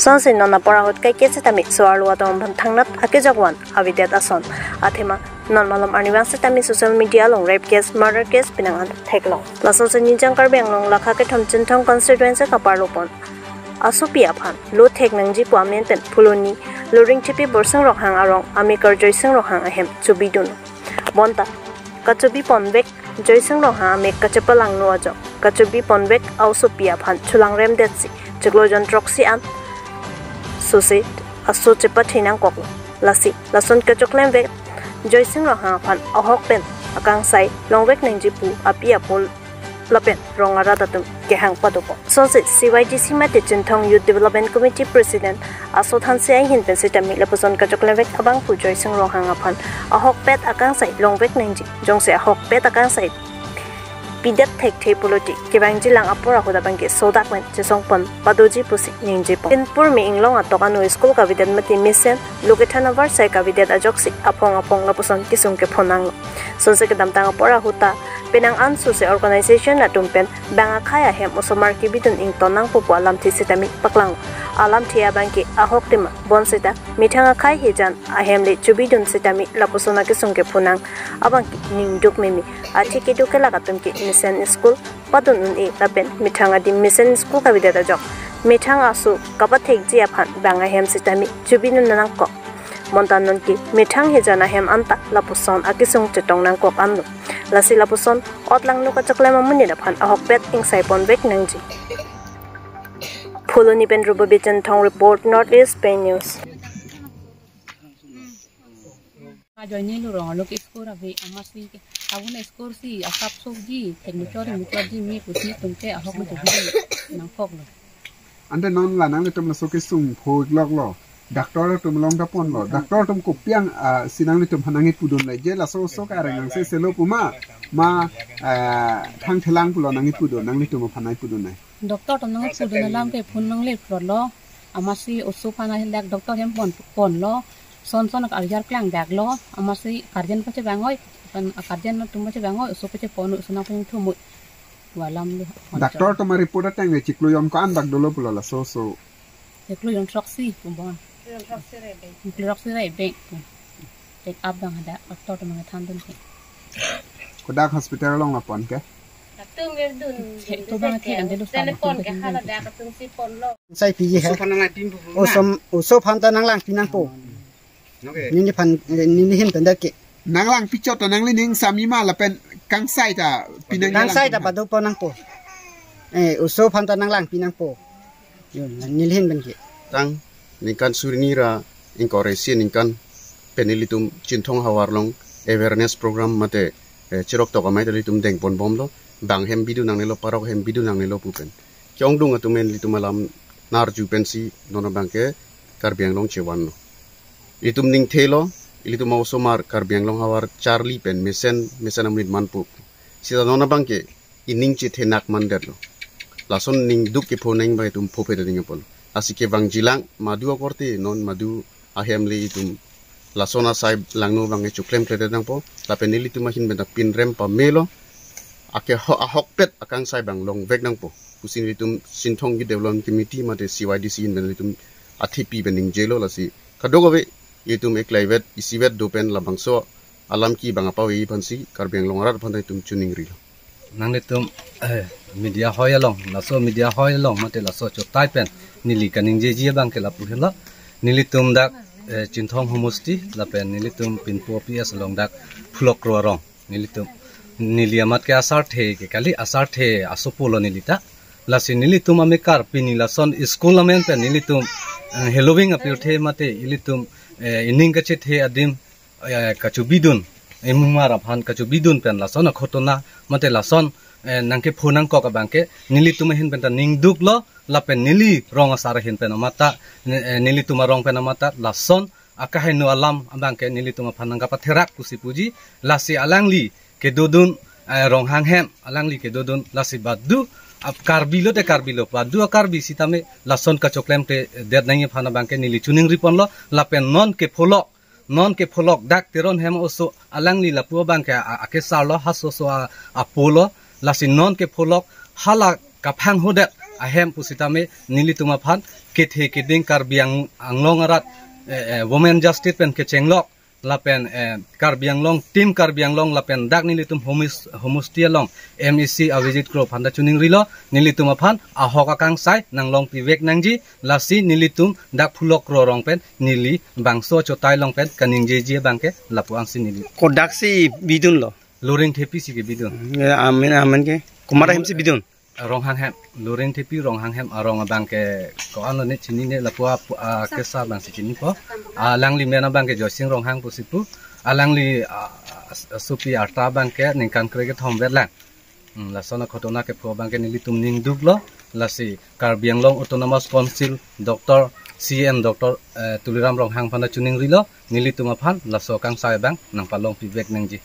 Sonsi nona porahut kai kese tami soarlu atom banthangnat akejagwan avidet ason athema non malom arniwang setami social media long rape case murder case pinangan theklong lason se ninjang karbeng long lakha ke thamchin thong constituency kaparlopon asupia phan lo thek nangji puamen pen phuloni loring chipi borsang rokhang arong ami kar joisang rokhang ahem chubidun bonta kachubi ponbek joisang rokhang ame kachapalang no ajo kachubi ponbek ausupia phan chulang rem detsi chiglojon troxy an susi aso chepa thinang kok lasi lason kachoklem ve joising rokhang phan ahok pen akang sai longwek nangji pu apia pol lapen rongara datum kehang padopo sonse CYDC mate chinthong youth development committee president asothan se hin pen setami lapuson kachoklevek abang pu joising rokhang phan ahok pet akang sai longwek nangji jongse ahok pet akang sai pidat thek thei poloti kibang jilang apora hoda bangke sodak wen chesong pon padoji pusi ningji pon inpur mi inglong atokanu school ka videt mati mission lokethana var sai ka videt ajoksi apong lapuson kisung ke phonang sonse ke damtang apora huta penang ansu se organization atumpen banga khaya hem osomar ki bidun ing tonang pu alam thi setami paklang alam thia bangke ahok tema bonseta mithanga khai hejan ahem le chubidun setami lapusona ke sungke phunang abangki ningduk memi athi ke dukela katum ki mission school padun un e tapen mithanga di mission school ka bidada jok mithanga asu kapathek ji aphan banga hem setami chubinun nanang ko montanon ki mithang hejana hem anta lapuson akisung chetong nang kok amnu lasi lapuson otlang nu ka chaklema munina phan ahok pet ing saipon bek nangji Puloni Ben Rubabitan Thong report Northeast Spain News Join lu rong look score ave amasi awuna score si asap soji technology mi pusi tumte ahok mu tubi nang kok lo ande non la nang le tum so ke sung phoi lok lo doctor tum long da pon lo doctor tum ko piang sinang le tum hanangi pudun le je la so ka rang se selo puma ma thang thelang pulo nangi pudun nang le tum phanai pudun nai doctor tum nang pudun lam ke phun nang le pro lo amasi osu phana lek doctor hem pon lo son arjar klang dak lo amasi karjen pache bangoi kan karjen tum pache bangoi osu pache pon usuna pun thumu walam doctor tum report tang le chiklo yom kan dak dolo pulo la so chiklo yom troxy pumbon troxy re be take up bang ada doctor tum ngathan dun ke kodak hospital long la pon ke tung ger dun to bang the ande lu telepon ke hala dak tung si pon lo sai pi he oso phan ta nang lang pinang po ni phan ni hin tan dak ke nang lang pichot ta nang lining sami ma la pen kang sai ta pinang kang sai ta padu po nang po oso phan ta nang lang pinang po yun ni hin ban ke tang nikan surinira incorporation nikan penilitum chinthong hawarlong awareness program mate chirok to kamai litum deng pon bom lo bang hem bidu nang nelo parok hem bidu nang nelo pupen kyong dung atumen litum alam nar ju pensi nono bangke karbiang long chewan no litum ning thelo litum also mar karbiang long hawar charlie pen mesen amrit manpu sida nona bangke ining chi thenak mander lo lason ning duk ke phoneng bai tum phope de ding pol asike bang jilang madu akorti non madu ahem le itum lasona saib langno bange chuklem klede dang po lapenili tu mahin benda pin rem pa melo ake ahok pet akang sai bang long vek dang po pusin litum sinthong gi development committee mate CYDC in benlitum athipi bening jelo lasi kadogowe itum eklaivet isivet dopen labangso alam ki banga pawi phansi karbeng longarat phandai tum chuning ri nang litum media hoyalong laso media hoyalong mate laso chotai pen nili kaning je bang ke lapu hela nilitum dak Chinthong homosti lapen nilitum pinpo PS long dak flok rorong nilitum niliamat ke asar the ke kali asar the asopolo nilita lasi nilitum amekar pinilason school amen pe nilitum halloween apir the mate ilitum ining ka che the adim kachubidun emumara phan kachubidun pen lason khotona mate lason nangke phonang ko ka bangke nilitum hin penta ningduk lo lapen nili rong asar hin pen mata nilitum rong pen mata lason akahainu alam abangke nilitum phanang ka patherak kusi puji lasi alangli ke dodun rong hang hem alangli ke dodun lasi badu ab karbilo te karbilo badu karbi sitame lason ka choklem te der nang phana bangke nili chuning ripon lo lapen non ke pholok dak teron hem oso alangli lapu bangke akesar lo haso so apolo lasi non ke pholok hala kaphang hodet ahem pusitame nili tuma phan kethe keding karbiang anglong arat women justice pen kechenglok lapen karbianglong tim karbianglong lapen dak nili tum homostia long MEC avijit kro phanda chuning rilo nili tuma phan ahok akang sai nanglong pivek nangji lasi nili tum dak phulok ro rong pen nili bangso chotai long pen kaningje ji bangke lapu angsi nili kodak si bidun lo loring thepi si ke bidun amen ke kumara him si bidun rong hang hem loring thepi rong hang hem arong bangke ko an ne chini ne lapua kesa bang si chini po alangli mena bangke josing rong hang pusipu alangli supi arta bangke ningkan krege thombe lang lasona khotona ke pho bangke nili tum ning duglo lasi karbianglong autonomous council dr CM dr tuliram rong hang phana chuning rilo nili tuma phan laso kang sai bang nang palong pivek nangji